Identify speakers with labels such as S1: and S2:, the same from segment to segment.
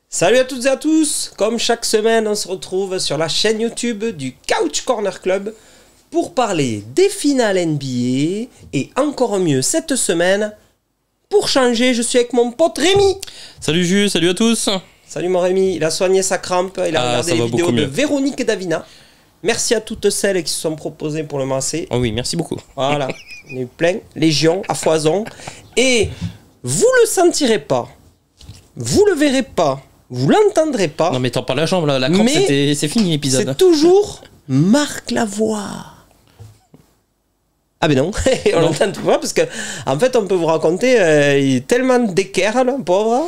S1: Salut à toutes et à tous. Comme chaque semaine, on se retrouve sur la chaîne YouTube du Couch Corner Club pour parler des finales NBA et encore mieux cette semaine. Pour changer, je suis avec mon pote Rémi.
S2: Salut Jules, salut à tous.
S1: Salut mon Rémi, il a soigné sa crampe, il a regardé les vidéos de Véronique et Davina. Merci à toutes celles qui se sont proposées pour le masser.
S2: Oh oui, merci beaucoup.
S1: Voilà, on est plein, légion, à foison. Et vous le sentirez pas, vous le verrez pas, vous l'entendrez pas.
S2: Non mais t'en parles la jambe là, la crampe c'est fini l'épisode.
S1: C'est toujours Marc Lavoie. Ah ben non, on l'entend tout pas parce que en fait on peut vous raconter, il est tellement d'équerre le pauvre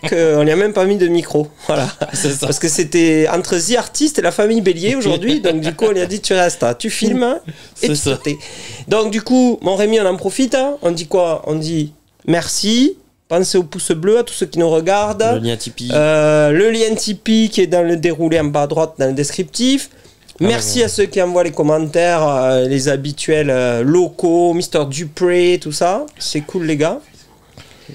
S1: qu'on n'y a même pas mis de micro. Voilà. Ça. Parce que c'était entre The Artist et la famille Bélier aujourd'hui, donc du coup on lui a dit tu restes, tu filmes et tu sautes. Donc du coup mon Rémi on en profite, on dit quoi? On dit merci. Pensez au pouce bleu à tous ceux qui nous regardent.
S2: Le lien Tipeee.
S1: Le lien Tipeee qui est dans le déroulé en bas à droite dans le descriptif. Merci à ceux qui envoient les commentaires, les habituels locaux, Mister Dupré, tout ça. C'est cool les gars.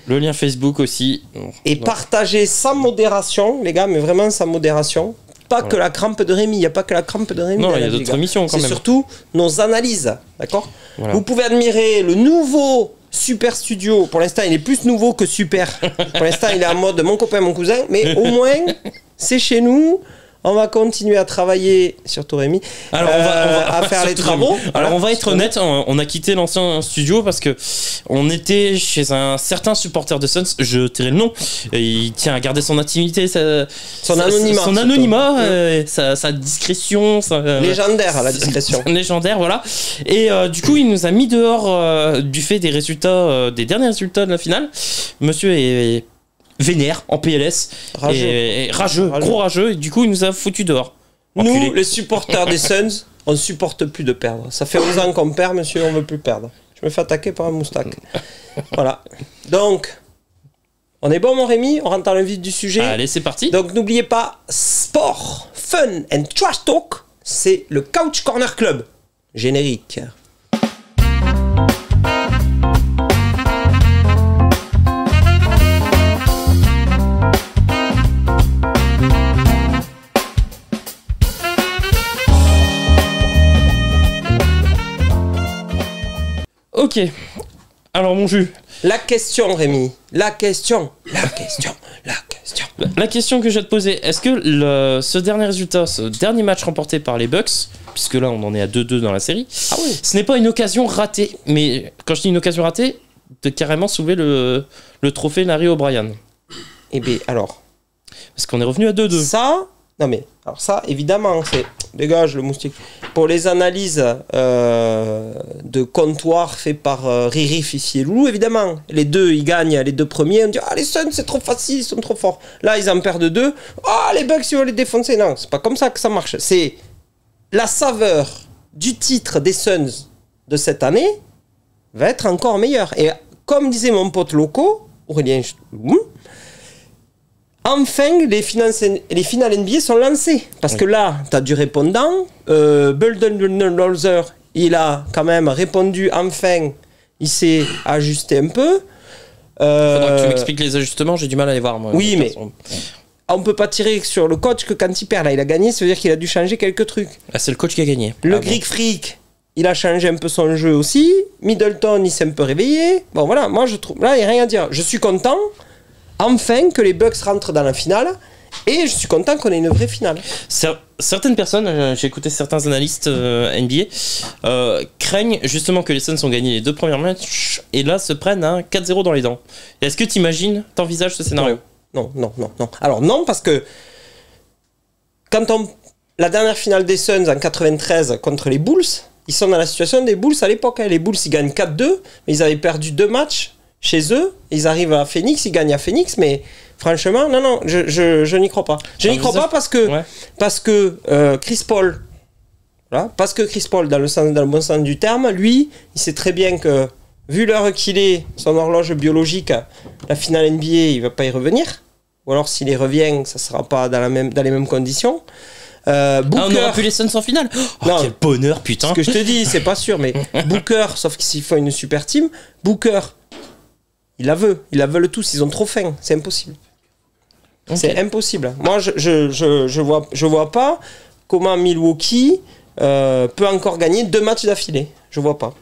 S2: Le lien Facebook aussi.
S1: Et partagez sans modération, les gars, mais vraiment sans modération. Pas que la crampe de Rémi, il n'y a pas que la crampe de Rémi.
S2: Non, il y a d'autres émissions quand même.
S1: C'est surtout nos analyses, d'accord?
S2: Voilà.
S1: Vous pouvez admirer le nouveau Super Studio. Pour l'instant, il est plus nouveau que super. Pour l'instant, il est en mode mon copain, mon cousin. Mais au moins, c'est chez nous. On va continuer à travailler, surtout Rémi,
S2: alors on va
S1: à faire les travaux.
S2: Alors on va être honnête, on a quitté l'ancien studio parce que on était chez un certain supporter de Suns, je tairai le nom, et il tient à garder son intimité, son anonymat, sa discrétion.
S1: Légendaire, la discrétion.
S2: Légendaire, voilà. Et du coup, il nous a mis dehors du fait des résultats, des derniers résultats de la finale. Monsieur est vénère, en PLS, rageux, gros rageux, et du coup il nous a foutu dehors.
S1: Nous, les supporters des Suns, on ne supporte plus de perdre. Ça fait 11 ans qu'on perd, monsieur, on ne veut plus perdre. Je me fais attaquer par un moustache. Voilà. Donc, on est bon mon Rémi, on rentre dans le vif du sujet.
S2: Allez, c'est parti.
S1: Donc n'oubliez pas, sport, fun and trash talk, c'est le Couch Corner Club. Générique.
S2: Ok, alors mon jus.
S1: La question Rémi, la question
S2: que je vais te poser, est-ce que ce dernier résultat, ce dernier match remporté par les Bucks, puisque là on en est à 2-2 dans la série, ce n'est pas une occasion ratée, mais quand je dis une occasion ratée, de carrément soulever le trophée Larry O'Brien?
S1: Eh bien alors,
S2: parce qu'on est revenu à 2-2.
S1: Ça, non mais, alors ça évidemment c'est... Dégage le moustique. Pour les analyses de comptoir fait par Riri, Fifi et Loulou, évidemment, les deux, ils gagnent les deux premiers. On dit, ah, les Suns, c'est trop facile, ils sont trop forts. Là, ils en perdent deux. Ah, les Bucks, ils vont les défoncer. Non, c'est pas comme ça que ça marche. C'est la saveur du titre des Suns de cette année va être encore meilleure. Et comme disait mon pote loco, Aurélien, enfin, les finales NBA sont lancées. Parce que là, tu as du répondant. Budenholzer, il a quand même répondu enfin. Il s'est ajusté un peu.
S2: Faudra que tu m'expliques les ajustements, j'ai du mal à les voir. Moi,
S1: oui, mais on peut pas tirer sur le coach que quand il perd. Là, il a gagné, ça veut dire qu'il a dû changer quelques trucs.
S2: Ah, c'est le coach qui a gagné.
S1: Le Greek Freak, il a changé un peu son jeu aussi. Middleton, il s'est un peu réveillé. Bon, voilà, moi, je trouve... Là, il n'y a rien à dire. Je suis content. Enfin que les Bucks rentrent dans la finale et je suis content qu'on ait une vraie finale.
S2: Certaines personnes, j'ai écouté certains analystes NBA, craignent justement que les Suns ont gagné les deux premiers matchs et là se prennent un 4-0 dans les dents. Est-ce que t'envisages ce scénario?
S1: Non. Alors non, parce que quand la dernière finale des Suns en 93 contre les Bulls, ils sont dans la situation des Bulls à l'époque. Les Bulls ils gagnent 4-2, mais ils avaient perdu 2 matchs chez eux, ils arrivent à Phoenix, ils gagnent à Phoenix, mais franchement, non, je n'y crois pas. Je n'y crois pas parce que Chris Paul, voilà, parce que Chris Paul, dans le bon sens du terme, lui, il sait très bien que, vu l'heure qu'il est, son horloge biologique, la finale NBA, il va pas y revenir. Ou alors s'il y revient, ça sera pas dans les mêmes conditions.
S2: Booker, on aura pu les Suns en finale. Oh, non, quel bonheur, putain.
S1: Ce que je te dis, c'est pas sûr, mais Booker, sauf s'il faut une super team, Booker, ils la veulent tous, ils ont trop faim, c'est impossible. Okay. C'est impossible. Moi, je vois pas comment Milwaukee peut encore gagner 2 matchs d'affilée. Je vois pas.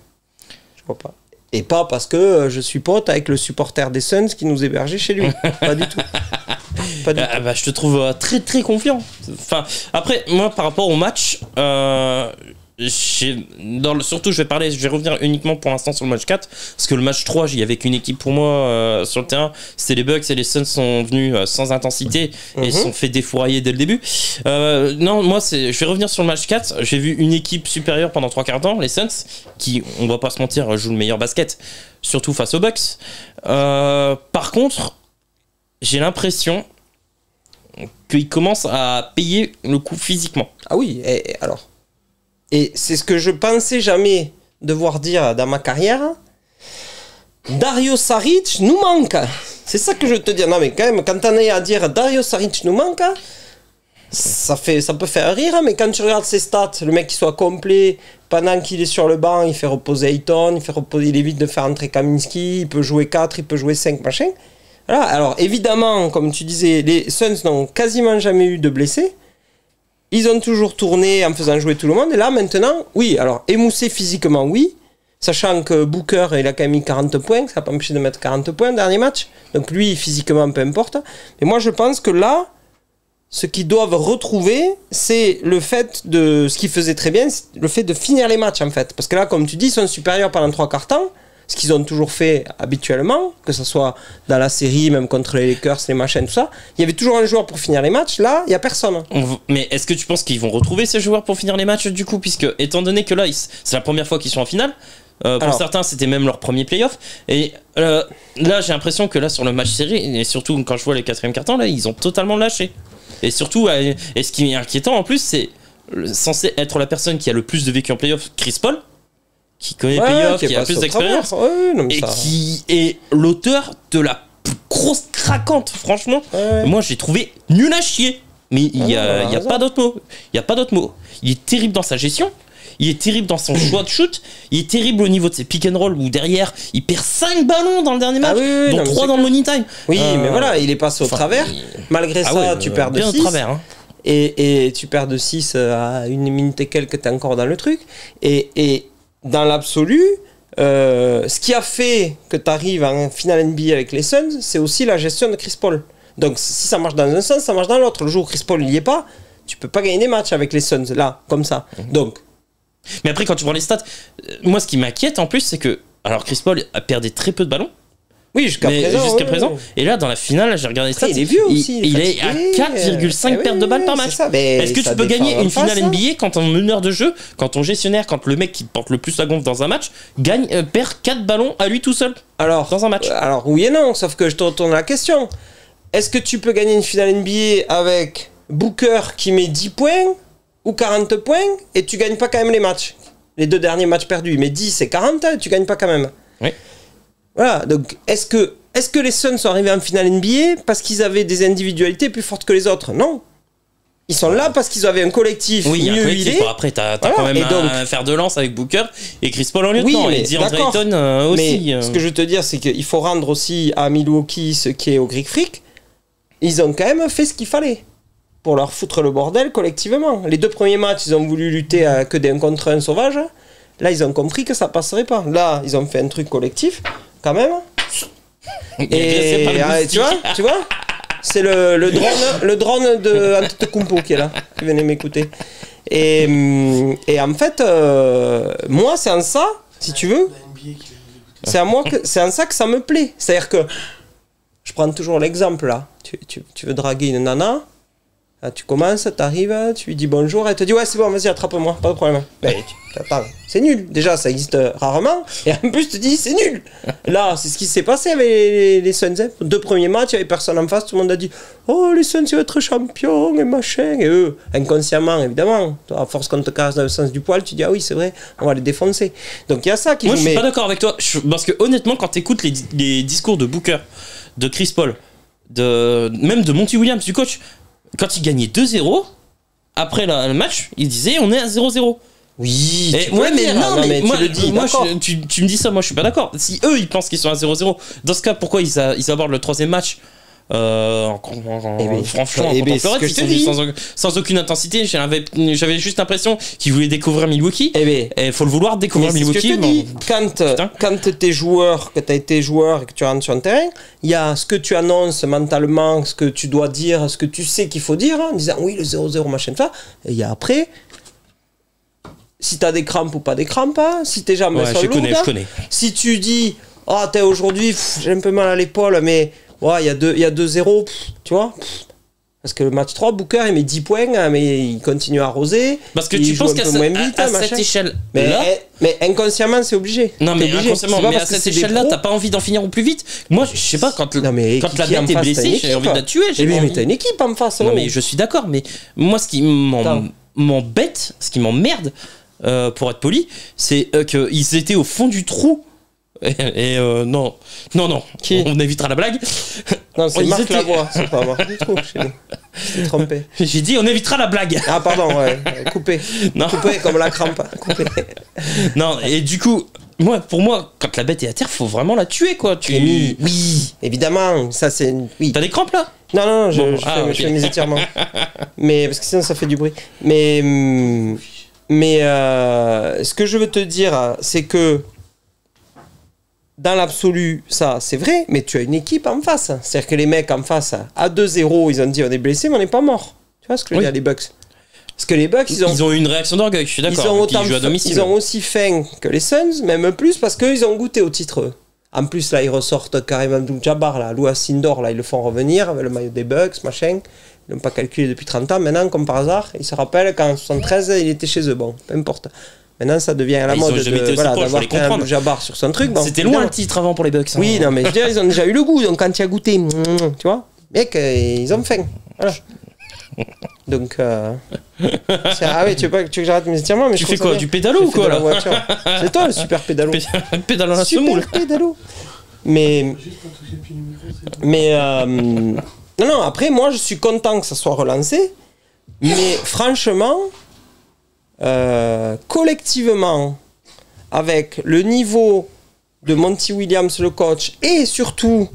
S1: Et pas parce que je suis pote avec le supporter des Suns qui nous hébergeait chez lui. Pas du tout.
S2: Je te trouve très très confiant. Enfin, après, moi, par rapport au match, surtout je vais revenir uniquement pour l'instant sur le match 4 parce que le match 3 j'y avais qu'une équipe pour moi sur le terrain, c'était les Bucks, et les Suns sont venus sans intensité et se sont fait défourailler dès le début. Non, moi je vais revenir sur le match 4. J'ai vu une équipe supérieure pendant 3/4 temps, les Suns, qui, on va pas se mentir, jouent le meilleur basket, surtout face aux Bucks. Par contre, j'ai l'impression qu'ils commencent à payer le coup physiquement.
S1: Ah oui, alors. Et c'est ce que je pensais jamais devoir dire dans ma carrière. Dario Saric nous manque. C'est ça que je te dis. Non mais quand même, quand t'en es à dire Dario Saric nous manque, ça peut faire rire, mais quand tu regardes ses stats, le mec qui soit complet, pendant qu'il est sur le banc, il fait reposer Ayton, il évite de faire entrer Kaminsky, il peut jouer 4, il peut jouer 5, machin. Voilà. Alors évidemment, comme tu disais, les Suns n'ont quasiment jamais eu de blessés. Ils ont toujours tourné en faisant jouer tout le monde. Et là, maintenant, oui, alors émoussé physiquement, oui. Sachant que Booker, il a quand même mis 40 points. Ça n'a pas empêché de mettre 40 points le dernier match. Donc lui, physiquement, peu importe. Mais moi, je pense que là, ce qu'ils doivent retrouver, c'est le fait de... Ce qu'ils faisaient très bien, c'est le fait de finir les matchs, en fait. Parce que là, comme tu dis, ils sont supérieurs pendant 3/4 temps. Ce qu'ils ont toujours fait habituellement, que ce soit dans la série, même contre les Lakers, les machins, tout ça. Il y avait toujours un joueur pour finir les matchs. Là, il n'y a personne.
S2: Mais est-ce que tu penses qu'ils vont retrouver ces joueurs pour finir les matchs, du coup, puisque, étant donné que là, c'est la première fois qu'ils sont en finale, pour certains, c'était même leur premier playoff. Et là, j'ai l'impression que là, sur le match série, et surtout quand je vois les 4e quart-temps, là, ils ont totalement lâché. Et surtout, et ce qui est inquiétant en plus, c'est censé être la personne qui a le plus de vécu en playoff, Chris Paul, qui connaît les playoffs, qui a plus d'expérience, et qui est l'auteur de la plus grosse craquante. Franchement, moi j'ai trouvé nul à chier. Mais il y a pas d'autre mot. Il y a pas d'autre mot. Il est terrible dans sa gestion. Il est terrible dans son choix de shoot. Il est terrible au niveau de ses pick and roll où derrière il perd 5 ballons dans le dernier match, dont 3 dans le money time.
S1: Oui, mais voilà, il est passé au travers. Malgré ça, tu perds de 6. Travers, hein. Et tu perds de 6 à 1 minute et quelques, t'es encore dans le truc. Et dans l'absolu, ce qui a fait que tu arrives en finale NBA avec les Suns, c'est aussi la gestion de Chris Paul. Donc si ça marche dans un sens, ça marche dans l'autre. Le jour où Chris Paul n'y est pas, tu peux pas gagner des matchs avec les Suns, là, comme ça. Donc.
S2: Mais après, quand tu vois les stats, moi ce qui m'inquiète en plus, c'est que alors Chris Paul a perdu très peu de ballons.
S1: Oui, jusqu'à présent.
S2: Ouais. Et là, dans la finale, j'ai regardé les stats.
S1: Il est vieux aussi.
S2: Il est à 4,5 pertes de balles par match. Est-ce que tu peux gagner une finale NBA quand ton meneur de jeu, quand ton gestionnaire, quand le mec qui porte le plus la gonfle dans un match, perd 4 ballons à lui tout seul dans un match?
S1: Alors, oui et non, sauf que je te retourne la question. Est-ce que tu peux gagner une finale NBA avec Booker qui met 10 points ou 40 points et tu gagnes pas quand même les matchs? Les 2 derniers matchs perdus, il met 10 et 40 et tu gagnes pas quand même.
S2: Oui.
S1: Voilà, donc est-ce que les Suns sont arrivés en finale NBA parce qu'ils avaient des individualités plus fortes que les autres? Non. Ils sont là parce qu'ils avaient un collectif mieux huilé.
S2: Après, t'as quand même un fer de lance avec Booker et Chris Paul en lieutenant.
S1: Oui,
S2: et DeAndre Ayton aussi.
S1: Mais ce que je veux te dire, c'est qu'il faut rendre aussi à Milwaukee ce qui est au Greek Freak. Ils ont quand même fait ce qu'il fallait pour leur foutre le bordel collectivement. Les 2 premiers matchs, ils ont voulu lutter que des 1 contre 1 sauvages. Là, ils ont compris que ça passerait pas. Là, ils ont fait un truc collectif, quand même. Et tu vois c'est le drone de Antetokounmpo qui est là, qui venait m'écouter. Et en fait, moi, c'est en ça, si tu veux, c'est en ça que ça me plaît. C'est-à-dire que, je prends toujours l'exemple là, tu veux draguer une nana, là, tu commences, t'arrives, tu lui dis bonjour, elle te dit ouais c'est bon, vas-y attrape-moi, pas de problème. Ben, c'est nul, déjà ça existe rarement, et en plus tu te dis c'est nul. Là c'est ce qui s'est passé avec les Suns, 2 premiers matchs, il n'y avait personne en face, tout le monde a dit oh les Suns ils vont être champions et machin, et eux, inconsciemment évidemment, à force qu'on te casse dans le sens du poil, tu dis ah oui c'est vrai, on va les défoncer. Donc il y a ça qui
S2: moi je suis pas d'accord avec toi, parce que honnêtement quand t'écoutes les discours de Booker, de Chris Paul, même de Monty Williams, du coach, quand il gagnait 2-0, après le match, il disait on est à 0-0.
S1: Oui,
S2: tu peux le dire. Mais moi, tu le dis, tu me dis ça, moi je suis pas d'accord. Si eux ils pensent qu'ils sont à 0-0, dans ce cas pourquoi ils abordent le 3e match Franchement,
S1: ce que je te dis.
S2: sans aucune intensité, j'avais juste l'impression qu'ils voulaient découvrir Milwaukee. Et il faut le vouloir découvrir Milwaukee.
S1: Quand t'es joueur, que t'as été joueur et que tu rentres sur un terrain, il y a ce que tu annonces mentalement, ce que tu dois dire, ce que tu sais qu'il faut dire, en disant oui, le 0-0, machin, ça. Et il y a après, si t'as des crampes ou pas des crampes, hein, si tes jambes sont lourdes,
S2: je connais.
S1: Si tu dis, t'es aujourd'hui, j'ai un peu mal à l'épaule, mais il y a 2-0, tu vois. Parce que le match 3, Booker, il met 10 points, mais il continue à arroser.
S2: Parce que tu penses qu'à cette échelle.
S1: Mais inconsciemment, c'est obligé.
S2: Non, mais inconsciemment, mais à cette échelle-là, t'as pas envie d'en finir au plus vite. Moi, je sais pas, quand la bête est blessée, j'ai envie de la tuer.
S1: Mais t'as une équipe en face.
S2: Non, mais je suis d'accord, mais moi, ce qui m'embête, ce qui m'emmerde, pour être poli, c'est qu'ils étaient au fond du trou. Et non, on évitera la blague.
S1: Non, c'est Marc Lavoie, c'est pas Marc du trou chez nous. Je t'ai trompé.
S2: J'ai dit on évitera la blague.
S1: Ah pardon, ouais, coupé. Non. Coupé comme la crampe. Coupé.
S2: Non, et du coup, pour moi, quand la bête est à terre, faut vraiment la tuer, quoi.
S1: Oui, évidemment, ça c'est... Oui.
S2: T'as des crampes là?
S1: Non, je fais mes étirements. Mais, parce que sinon ça fait du bruit. Mais ce que je veux te dire, c'est que dans l'absolu, ça c'est vrai, mais tu as une équipe en face. C'est-à-dire que les mecs en face, à 2-0, ils ont dit on est blessé, mais on n'est pas mort. Tu vois ce que je veux dire, les Bucks? Parce que les Bucks, ils ont
S2: eu une réaction d'orgueil, je suis d'accord.
S1: Ils ont aussi faim que les Suns, même plus, parce qu'ils ont goûté au titre. En plus, là, ils ressortent carrément Abdul-Jabbar, là, Louis Sindor, là, ils le font revenir avec le maillot des Bucks, machin. Ils l'ont pas calculé depuis 30 ans. Maintenant, comme par hasard, ils se rappellent qu'en 73, il était chez eux. Bon, peu importe. Maintenant, ça devient à la mode d'avoir un Jabbar sur son truc. Bon,
S2: c'était loin le titre avant pour les Bucks.
S1: Oui, non, mais je veux dire, ils ont déjà eu le goût. Donc, quand tu as goûté, tu vois, mec, ils ont faim. Voilà. Donc, ah oui, tu veux que j'arrête mes étirements, mais
S2: tu fais quoi, du pédalo ou quoi là?
S1: C'est toi le super pédalo.
S2: Pédalo à la semoule.
S1: Super pédalo. Mais non, après, moi, je suis content que ça soit relancé. Mais franchement, collectivement, avec le niveau de Monty Williams, le coach, et surtout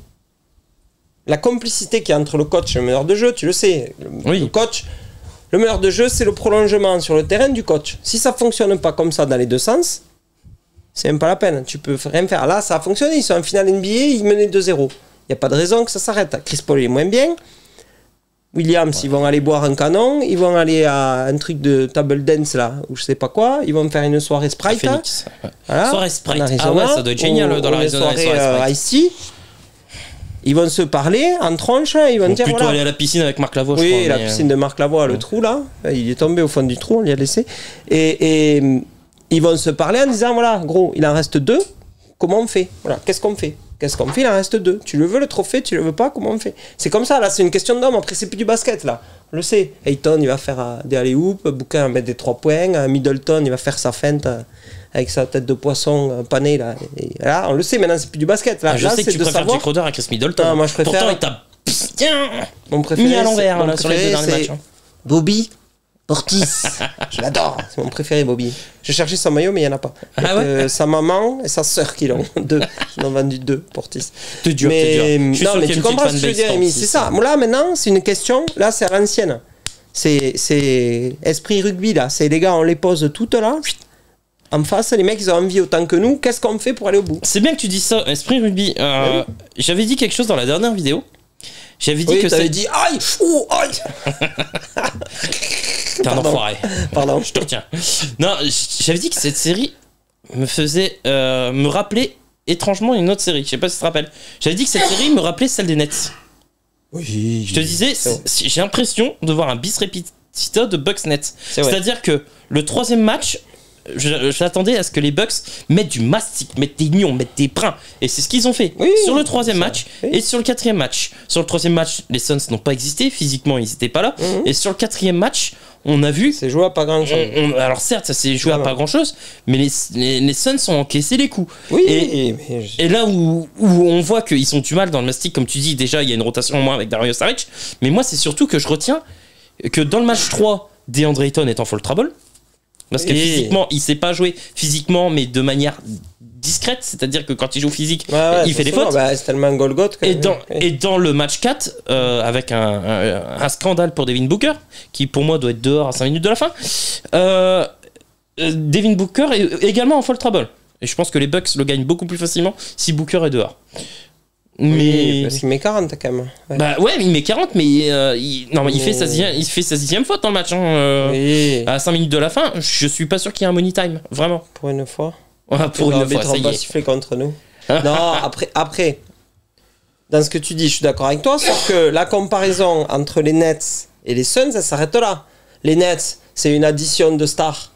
S1: la complicité qu'il y a entre le coach et le meneur de jeu, tu le sais, le coach, le meneur de jeu, c'est le prolongement sur le terrain du coach. Si ça fonctionne pas comme ça dans les deux sens, c'est même pas la peine, tu peux rien faire. Là, ça a fonctionné, ils sont en finale NBA, ils menaient 2-0. Il n'y a pas de raison que ça s'arrête. Chris Paul est moins bien. Williams, ils vont aller boire un canon, ils vont aller à un truc de table dance là, ou je sais pas quoi, ils vont faire une soirée Sprite.
S2: Voilà, soirée Sprite, ah ouais, ça doit être génial dans l'Arizona.
S1: Soirée Ice-T. Ils vont se parler en tronche, ils vont dire
S2: plutôt aller à la piscine avec Marc Lavoie,
S1: je crois. Oui, la piscine de Marc Lavoie, le trou là, il est tombé au fond du trou, on l'y a laissé. Et ils vont se parler en disant voilà, gros, il en reste 2, comment on fait? Voilà, qu'est-ce qu'on fait? Il en reste 2. Tu le veux le trophée, tu le veux pas, comment on fait? C'est comme ça, là, c'est une question d'homme. Après, c'est plus du basket, là. On le sait. Ayton, il va faire des alley-oops, Booker va mettre des 3 points, Middleton, il va faire sa feinte avec sa tête de poisson panée, là. Et là, on le sait, maintenant, c'est plus du basket. Là,
S2: je sais que tu préfères Jake Crowder à Chris Middleton.
S1: Non, moi, je préfère...
S2: Pourtant, il t'a
S1: mon préféré,
S2: mis à l'envers là, sur les 2 derniers matchs.
S1: Bobby Portis. Je l'adore. C'est mon préféré, Bobby. J'ai cherché son maillot, mais il n'y en a pas. Donc, sa maman et sa sœur qui l'ont. 2. Ils en ont vendu 2, Portis.
S2: T'es dur, t'es dur.
S1: Non, mais tu comprends ce que je veux dire, Amy. C'est ça. Là, maintenant, c'est une question. Là, c'est à l'ancienne. C'est esprit rugby, là. C'est les gars, on les pose toutes là. En face, les mecs, ils ont envie autant que nous. Qu'est-ce qu'on fait pour aller au bout?
S2: C'est bien que tu dises ça, esprit rugby. J'avais dit quelque chose dans la dernière vidéo. J'avais dit que
S1: t'avais dit aïe, oh aïe.
S2: T'es un enfoiré.
S1: Pardon.
S2: Je te retiens. Non, j'avais dit que cette série me rappelait étrangement une autre série. Je sais pas si tu te rappelles. J'avais dit que cette série me rappelait celle des Nets.
S1: Oui.
S2: Je te disais, j'ai l'impression de voir un bis repetita de Bucks Nets. C'est-à-dire que le 3e match, j'attendais à ce que les Bucks mettent du mastic, mettent des nions, mettent des brins. Et c'est ce qu'ils ont fait sur le 3e match et sur le 4e match. Sur le 3e match, les Suns n'ont pas existé. Physiquement, ils n'étaient pas là. Et sur le 4e match, on a vu...
S1: C'est joué à pas grand-chose.
S2: Alors certes, ça s'est joué à pas grand-chose, mais les Suns ont encaissé les coups.
S1: Oui,
S2: et là où on voit qu'ils ont du mal dans le mastic, comme tu dis, déjà, il y a une rotation en moins avec Dario Saric. Mais moi, c'est surtout que je retiens que dans le match 3, DeAndre Ayton est en foul trouble. Parce que physiquement, il sait pas jouer physiquement, mais de manière discrète, c'est-à-dire que quand il joue physique, il fait des fautes.
S1: C'est tellement Golgoth.
S2: Et dans le match 4, avec un scandale pour Devin Booker, qui pour moi doit être dehors à 5 minutes de la fin, Devin Booker est également en foul trouble. Et je pense que les Bucks le gagnent beaucoup plus facilement si Booker est dehors.
S1: Mais parce qu'il met 40 quand même.
S2: Ouais. Bah ouais, il met 40, mais il fait sa 10e faute dans le match. À 5 minutes de la fin, je suis pas sûr qu'il y ait un money time, vraiment.
S1: Pour une fois.
S2: Pour une fois, ça y
S1: est.
S2: est.
S1: Siffler contre nous. Non, après, dans ce que tu dis, je suis d'accord avec toi, sauf que la comparaison entre les Nets et les Suns, ça s'arrête là. Les Nets, c'est une addition de stars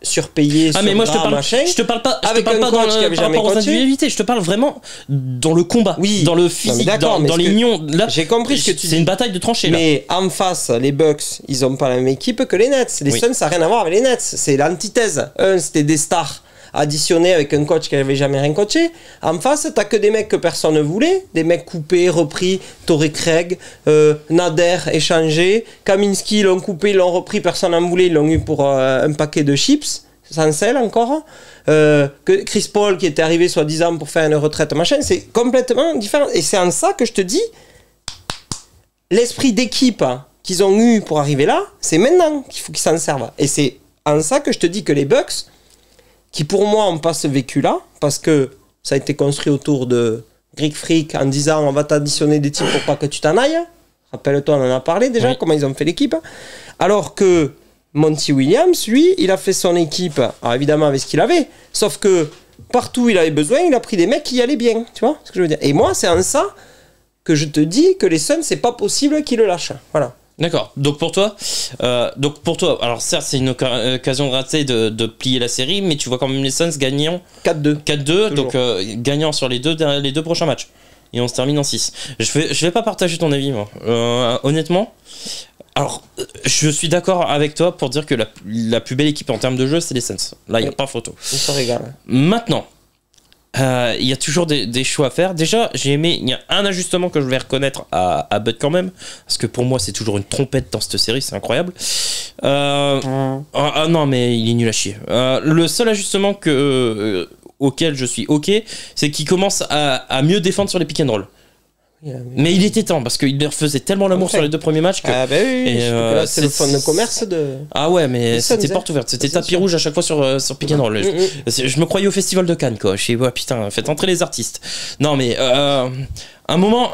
S1: surpayés.
S2: Mais moi je te parle pas dans rapport aux individualités, je te parle vraiment dans le combat, dans le physique, dans l'union. Là,
S1: j'ai compris ce que tu dis.
S2: C'est une bataille de tranchées.
S1: Mais en face, les Bucks, ils ont pas la même équipe que les Nets. Les Suns, ça n'a rien à voir avec les Nets. C'est l'antithèse. C'était des stars additionné avec un coach qui n'avait jamais rien coaché. En face, t'as que des mecs que personne ne voulait, des mecs coupés, repris, Torrey Craig, Nader échangé, Kaminsky, ils l'ont coupé, ils l'ont repris, personne n'en voulait, ils l'ont eu pour un paquet de chips, sans sel encore. Que Chris Paul qui était arrivé soi-disant pour faire une retraite, machin, c'est complètement différent. Et c'est en ça que je te dis, l'esprit d'équipe qu'ils ont eu pour arriver là, c'est maintenant qu'il faut qu'ils s'en servent. Et c'est en ça que je te dis que les Bucks, qui pour moi ont pas ce vécu-là, parce que ça a été construit autour de Greek Freak en disant on va t'additionner des types pour pas que tu t'en ailles. Rappelle-toi, on en a parlé déjà, comment ils ont fait l'équipe. Alors que Monty Williams, lui, il a fait son équipe, alors évidemment avec ce qu'il avait, sauf que partout où il avait besoin, il a pris des mecs qui y allaient bien, tu vois ce que je veux dire. Et moi, c'est en ça que je te dis que les Suns, c'est pas possible qu'ils le lâchent. Voilà.
S2: D'accord. Donc pour toi, alors certes c'est une occasion ratée de plier la série, mais tu vois quand même les Suns gagnant 4-2, donc gagnant sur les deux prochains matchs. Et on se termine en 6. Je vais pas partager ton avis moi. Honnêtement, alors je suis d'accord avec toi pour dire que la plus belle équipe en termes de jeu c'est les Suns. Là il n'y a pas photo.
S1: On se régale.
S2: Maintenant. Il y a toujours des choix à faire. Déjà, j'ai aimé, il y a un ajustement que je vais reconnaître à Bud quand même, parce que pour moi c'est toujours une trompette dans cette série, c'est incroyable. Non mais il est nul à chier. Le seul ajustement auquel je suis ok, c'est qu'il commence à mieux défendre sur les pick and roll. Mais il était temps parce qu'il leur faisait tellement l'amour sur les 2 premiers matchs que.
S1: Ah bah oui, là, c'est le fonds de commerce de.
S2: Ah ouais, mais c'était porte ouverte, c'était tapis rouge à chaque fois sur Pick and Roll. Je me croyais au festival de Cannes quoi. Je sais putain, faites entrer les artistes. Non mais un moment.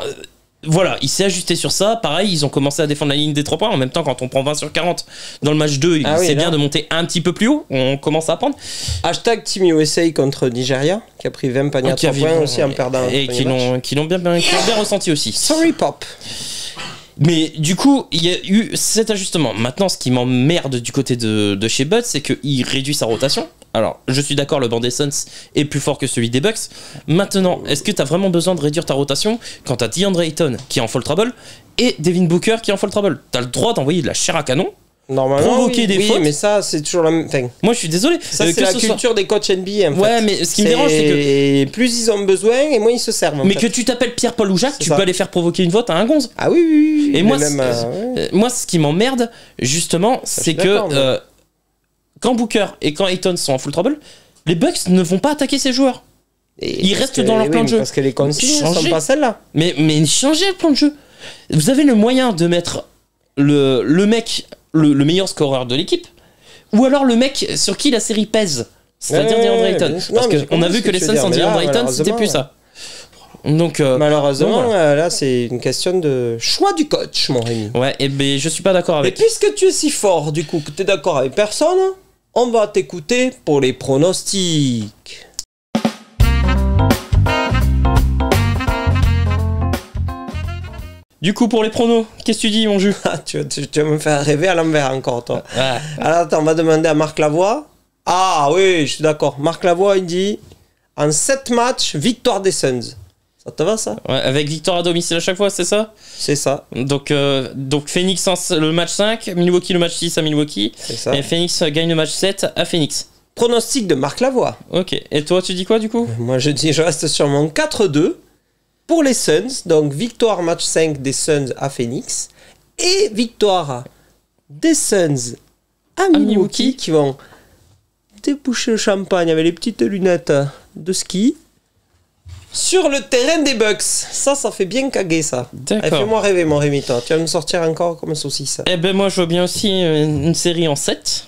S2: Voilà, il s'est ajusté sur ça. Pareil, ils ont commencé à défendre la ligne des 3 points. En même temps, quand on prend 20 sur 40 dans le match 2, c'est bien de monter un petit peu plus haut. On commence à apprendre.
S1: Hashtag Team USA contre Nigeria, qui a pris 20 paniers à 3 points aussi en perdant.
S2: Et qui l'ont bien ressenti aussi.
S1: Sorry, Pop.
S2: Mais du coup, il y a eu cet ajustement. Maintenant, ce qui m'emmerde du côté de chez Bud, c'est qu'il réduit sa rotation. Alors, je suis d'accord, le banc des Suns est plus fort que celui des Bucks. Maintenant, est-ce que tu as vraiment besoin de réduire ta rotation quand tu as DeAndre Ayton qui est en foul trouble et Devin Booker qui est en foul trouble? Tu as le droit d'envoyer de la chair à canon,
S1: normalement,
S2: provoquer des fautes.
S1: mais ça, c'est toujours la même.
S2: Moi, je suis désolé.
S1: Ça, c'est la culture des coachs NBA. En
S2: ouais, mais ce qui me dérange, c'est que
S1: plus ils ont besoin et moins ils se servent.
S2: Mais que tu t'appelles Pierre-Paul ou Jacques, tu peux aller faire provoquer une faute à un gonze.
S1: Ah oui.
S2: Et moi, moi, ce qui m'emmerde, justement, c'est que quand Booker et quand Ayton sont en full trouble, les Bucks ne vont pas attaquer ces joueurs. Ils restent dans leur plan de jeu.
S1: Parce que les consignes ne sont pas celles-là.
S2: Mais changez le plan de jeu. Vous avez le moyen de mettre le mec, le meilleur scoreur de l'équipe, ou alors le mec sur qui la série pèse, c'est-à-dire DeAndre Ayton. Parce qu'on a vu que les Suns sans DeAndre Ayton, c'était plus ça. Donc,
S1: malheureusement, là, c'est une question de choix du coach, mon Rémi.
S2: Ouais, et ben je suis pas d'accord avec.
S1: Et puisque tu es si fort, du coup, que tu es d'accord avec personne, on va t'écouter pour les pronostics.
S2: Du coup, pour les pronos, qu'est-ce que tu dis, mon jus?
S1: Tu vas me faire rêver à l'envers encore, toi.
S2: Ouais.
S1: Alors, attends, on va demander à Marc Lavoie. Ah oui, je suis d'accord. Marc Lavoie, il dit en 7 matchs, victoire des Suns. Ça te va, ça?
S2: Ouais, avec victoire à domicile à chaque fois, c'est ça?
S1: C'est ça.
S2: Donc Phoenix le match 5, Milwaukee le match 6 à Milwaukee.
S1: C'est ça.
S2: Et Phoenix gagne le match 7 à Phoenix.
S1: Pronostic de Marc Lavoie.
S2: Ok. Et toi, tu dis quoi, du coup?
S1: Moi, je reste sur mon 4-2 pour les Suns. Donc, victoire match 5 des Suns à Phoenix. Et victoire des Suns à Milwaukee qui vont petite bouche de champagne avec les petites lunettes de ski sur le terrain des Bucks. Ça fait bien caguer ça.
S2: D'accord.
S1: Fais-moi rêver, mon Rémi, toi. Tu vas me sortir encore comme une saucisse.
S2: Eh ben moi je vois bien aussi une série en 7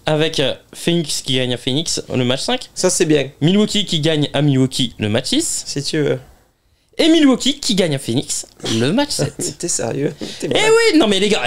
S2: avec Phoenix qui gagne à Phoenix le match 5.
S1: Ça c'est bien.
S2: Milwaukee qui gagne à Milwaukee le match 6.
S1: Si tu veux.
S2: Et Milwaukee qui gagne à Phoenix le match 7.
S1: T'es sérieux?
S2: Eh oui, non mais les gars,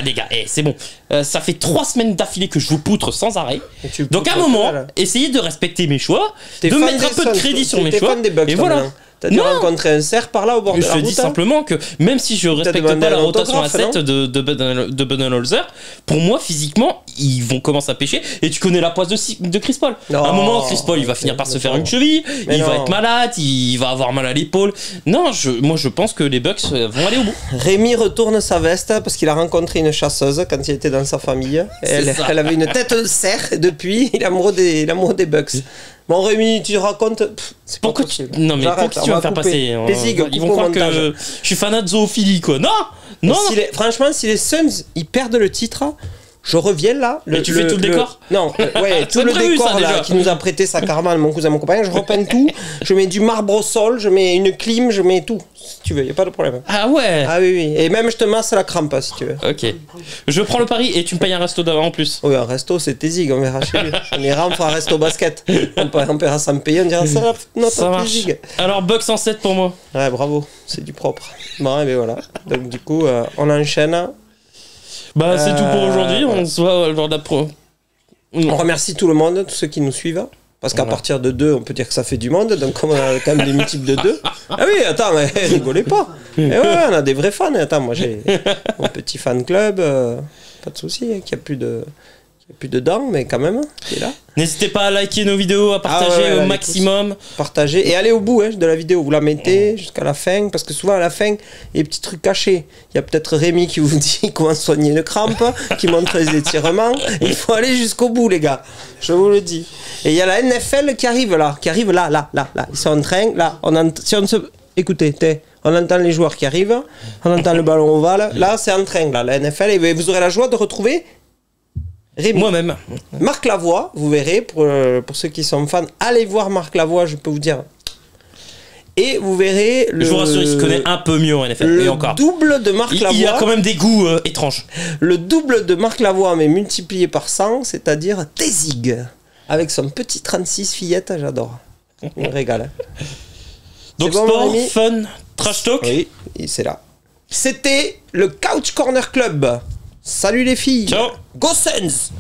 S2: c'est bon. Ça fait 3 semaines d'affilée que je vous poutre sans arrêt. Donc à un moment, essayez de respecter mes choix, de mettre un peu de crédit sur mes choix.
S1: Et voilà. T'as dû rencontrer un cerf par là au bord de la route.
S2: Je dis simplement que même si je respecte pas la rotation à 7 de Budenholzer, pour moi physiquement ils vont commencer à pêcher. Et tu connais la poisse de Chris Paul. À un moment Chris Paul il va finir par se faire une cheville, il va être malade, il va avoir mal à l'épaule. Non, moi je pense que les Bucks vont aller au bout.
S1: Rémi retourne sa veste parce qu'il a rencontré une chasseuse quand il était dans sa famille. Elle avait une tête de cerf et depuis il est amoureux des Bucks. Bon Rémi, tu racontes. C'est pas possible.
S2: Non mais pour qui tu vas me faire passer ils vont croire que je suis fanat de zoophilie quoi. Non.
S1: Franchement, si les Suns ils perdent le titre, je reviens là.
S2: Et tu fais tout le décor?
S1: Non, ouais, tout le décor là qui nous a prêté sa Carman, mon cousin, mon compagnon. Je repeins tout. Je mets du marbre au sol, je mets une clim, je mets tout. Si tu veux, y a pas de problème.
S2: Ah ouais.
S1: Ah oui. Et même je te masse la crampe si tu veux.
S2: Ok. Je prends le pari et tu me payes un resto d'avant en plus.
S1: Oui, un resto c'est tes zig, on verra chez lui. On ira, on fera un resto basket. On paiera ça me payer, on dira ça. Non,
S2: ça marche. Alors Bucks en 7 pour moi.
S1: Ouais, bravo, c'est du propre. Bon, et ben voilà. Donc du coup, on enchaîne.
S2: Bah c'est tout pour aujourd'hui, on se voit lors de la pro.
S1: On remercie tout le monde, tous ceux qui nous suivent. Parce qu'à partir de 2, on peut dire que ça fait du monde. Donc comme on a quand même des multiples de 2. Ah oui, attends, mais rigolez pas. Et ouais, on a des vrais fans. Attends, moi j'ai mon petit fan club. Pas de souci, qu'il n'y a plus de dents, mais quand même, qui est là.
S2: N'hésitez pas à liker nos vidéos, à partager au maximum.
S1: Partagez et allez au bout de la vidéo. Vous la mettez jusqu'à la fin, parce que souvent à la fin, il y a des petits trucs cachés. Il y a peut-être Rémi qui vous dit comment soigner une crampe, qui montre les étirements. Il faut aller jusqu'au bout, les gars. Je vous le dis. Et il y a la NFL qui arrive là. Ils sont en train, là. Écoutez, on entend les joueurs qui arrivent, on entend le ballon ovale. Là, c'est en train, là, la NFL. Et vous aurez la joie de retrouver Rémi.
S2: Moi-même.
S1: Marc Lavoie, vous verrez, pour ceux qui sont fans, allez voir Marc Lavoie, je peux vous dire. Et vous verrez
S2: je vous rassure, il se connaît un peu mieux en NFL.
S1: Le
S2: et encore.
S1: Double de Marc Lavoie.
S2: Il a quand même des goûts étranges.
S1: Le double de Marc Lavoie, mais multiplié par 100, c'est-à-dire Tézig. Avec son petit 36 fillette, j'adore. Il me régale.
S2: Donc bon, sport, fun, trash talk.
S1: Oui, c'est là. C'était le Couch Corner Club. Salut les filles.
S2: Ciao.
S1: Go Suns.